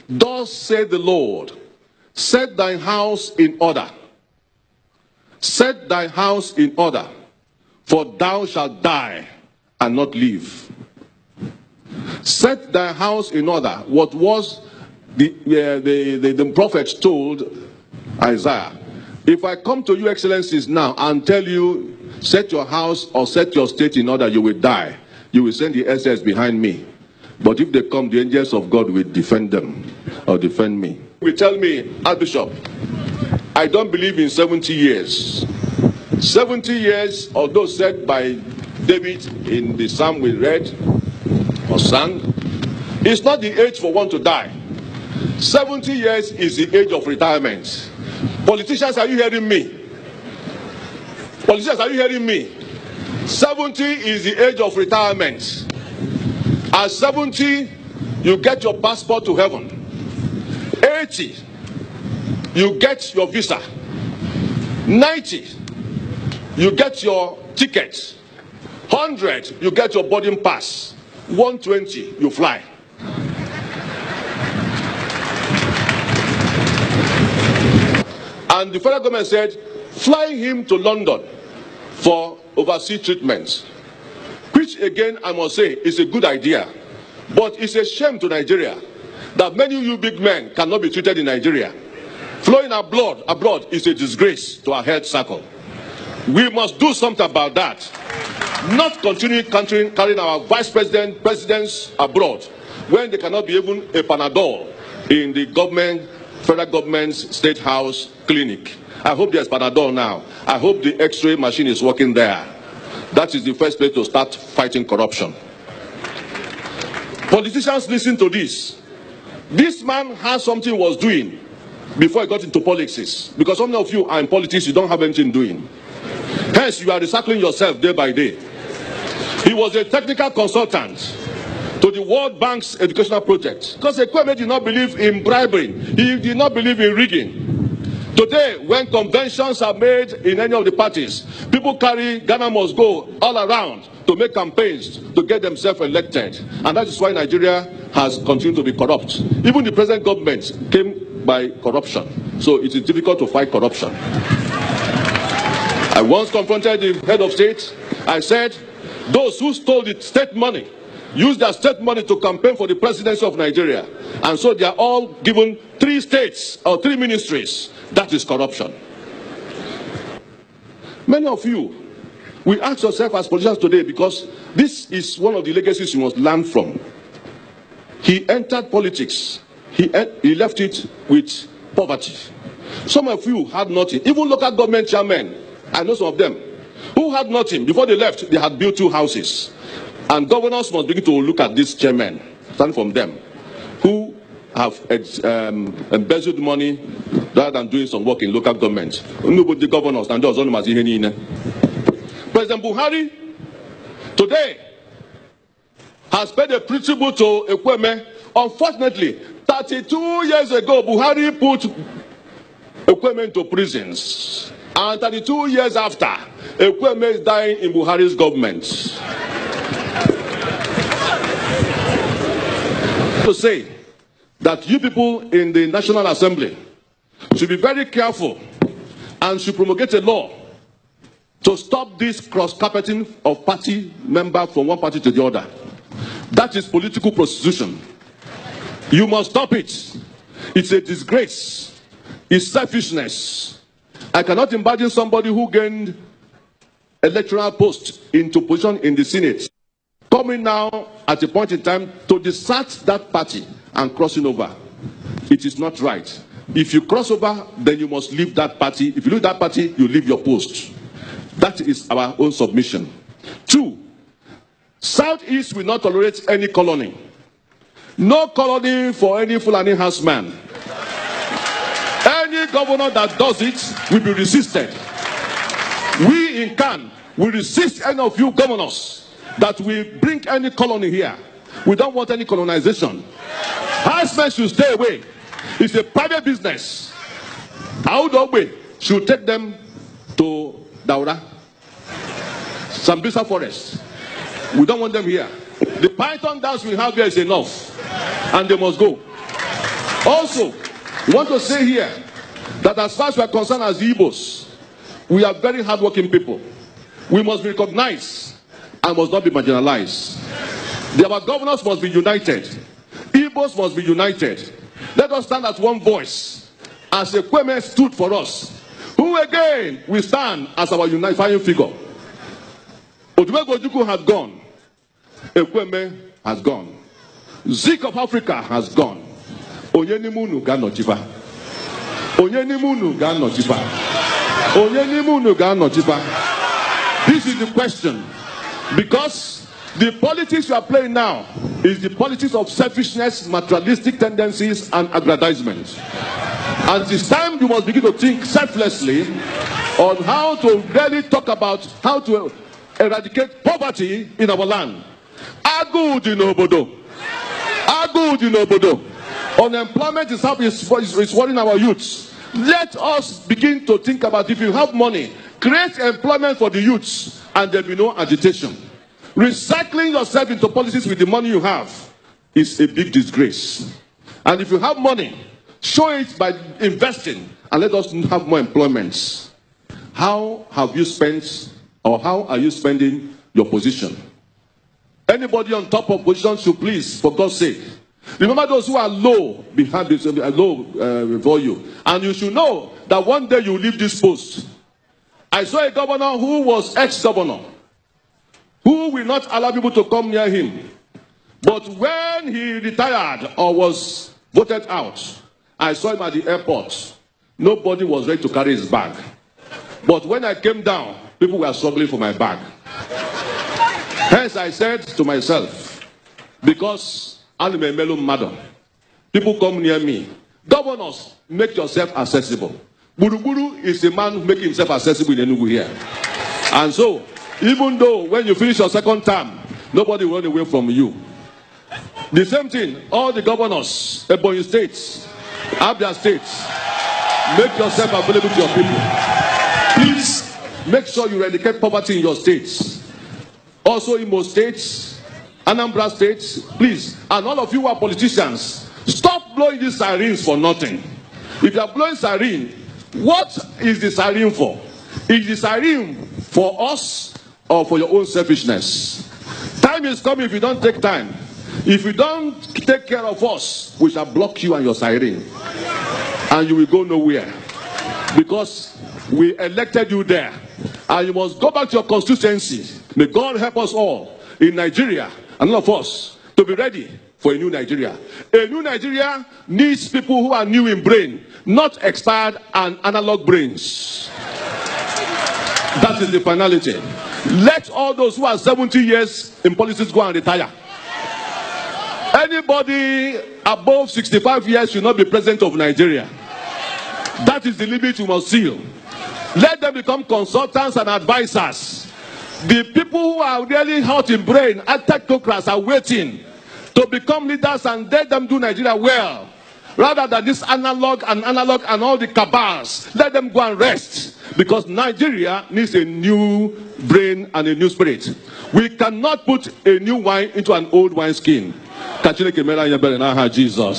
Thus said the Lord, set thine house in order. Set thy house in order, for thou shalt die and not live. Set thy house in order. What was the prophets told Isaiah? If I come to you, excellencies, now and tell you, set your house or set your state in order, you will die. You will send the SS behind me. But if they come, the angels of God will defend them or defend me. You will tell me, Archbishop, I don't believe in 70 years. 70 years, although said by David in the psalm we read or sang, it's not the age for one to die. 70 years is the age of retirement. Politicians, are you hearing me? Politicians, are you hearing me? 70 is the age of retirement. At 70, you get your passport to heaven. 80, you get your visa. 90, you get your ticket. 100, you get your boarding pass. 120, you fly. And the federal government said, fly him to London for overseas treatment. Which again, I must say, is a good idea. But it's a shame to Nigeria that many of you big men cannot be treated in Nigeria. Flowing abroad is a disgrace to our health circle. We must do something about that. Not continue carrying our vice presidents abroad when they cannot be even a Panadol in the government, federal government's state house clinic. I hope there's Panadol now. I hope the X-ray machine is working there. That is the first place to start fighting corruption. Politicians, listen to this. This man has something he was doing before he got into politics. Because some of you are in politics, you don't have anything doing. Hence, you are recycling yourself day by day. He was a technical consultant to the World Bank's educational project. Because Ekweme did not believe in bribery. He did not believe in rigging. Today, when conventions are made in any of the parties, people carry Ghana must go all around to make campaigns to get themselves elected. And that is why Nigeria has continued to be corrupt. Even the present government came by corruption. So it is difficult to fight corruption. I once confronted the head of state. I said, those who stole the state money used their state money to campaign for the presidency of Nigeria. And so they are all given 3 states or 3 ministries. That is corruption. Many of you, we ask yourself as politicians today, because this is one of the legacies you must learn from. He entered politics. He left it with poverty. Some of you had nothing. Even local government chairmen, I know some of them, who had nothing. Before they left, they had built 2 houses. And governors must begin to look at these chairmen, stand from them, who have embezzled money rather than doing some work in local government. Nobody governors and those only President Buhari today has paid a tribute to Ekweme. Unfortunately, 32 years ago, Buhari put Ekweme into prisons. And 32 years after, Ekweme is dying in Buhari's government. To say that you people in the National Assembly should be very careful and should promulgate a law to stop this cross-carpeting of party members from one party to the other. That is political prostitution. You must stop it. It's a disgrace. It's selfishness. I cannot imagine somebody who gained electoral post into position in the Senate coming now at a point in time to desert that party and crossing over. It is not right. If you cross over, then you must leave that party. If you leave that party, you leave your post. That is our own submission. 2, Southeast will not tolerate any colony. No colony for any Fulani houseman. Any governor that does it will be resisted. We in CAN will resist any of you governors that will bring any colony here. We don't want any colonization. Housemen should stay away. It's a private business. Audogbe should take them to Daura, Sambisa Forest. We don't want them here. The python dance we have here is enough, and they must go. Also, we want to say here that as far as we are concerned as Igbos, we are very hardworking people. We must be recognized and must not be marginalized. Our governors must be united. Igbos must be united. Let us stand as one voice, as Ekweme stood for us, who again will stand as our unifying figure. Odumegwu Ojukwu has gone. Ekweme has gone. Zik of Africa has gone. Onyenimunu ga notifa. Onyenimunu ga notifa. Onyenimunu ga notifa. This is the question. Because the politics you are playing now is the politics of selfishness, materialistic tendencies, and aggrandizement. And it's time you must begin to think selflessly on how to really talk about how to eradicate poverty in our land. Agud in Obodo. Agud in Obodo. Unemployment is worrying our youths. Let us begin to think about, if you have money, create employment for the youths and there will be no agitation. Recycling yourself into policies with the money you have is a big disgrace. And if you have money, show it by investing and let us have more employments. How have you spent, or how are you spending your position? Anybody on top of position should please, for God's sake, remember those who are low behind this, low before you. And you should know that one day you will leave this post. I saw a governor who was ex-governor, who will not allow people to come near him. But when he retired or was voted out, I saw him at the airport. Nobody was ready to carry his bag. But when I came down, people were struggling for my bag. Hence I said to myself, because I'm a mellow madam, people come near me. Governors, make yourself accessible. Buruburu is a man who makes himself accessible in Enugu here. And so, even though when you finish your second term, nobody will run away from you. The same thing, all the governors, Ebonyi State, Abia State, make yourself available to your people. Please, make sure you eradicate poverty in your states. Also Imo State, Anambra State, please. And all of you who are politicians, stop blowing these sirens for nothing. If you are blowing siren, what is the siren for? Is the siren for us or for your own selfishness? Time is coming if you don't take time. If you don't take care of us, we shall block you and your siren. And you will go nowhere. Because we elected you there. And you must go back to your constituency. May God help us all in Nigeria, and all of us, to be ready for a new Nigeria. A new Nigeria needs people who are new in brain, not expired and analog brains. That is the finality. Let all those who are 70 years in politics go and retire. Anybody above 65 years should not be president of Nigeria. That is the limit we must seal. Let them become consultants and advisors. The people who are really hot in brain, technocrats, are waiting to become leaders and let them do Nigeria well. Rather than this analog and all the cabals, let them go and rest. Because Nigeria needs a new brain and a new spirit. We cannot put a new wine into an old wineskin. Jesus.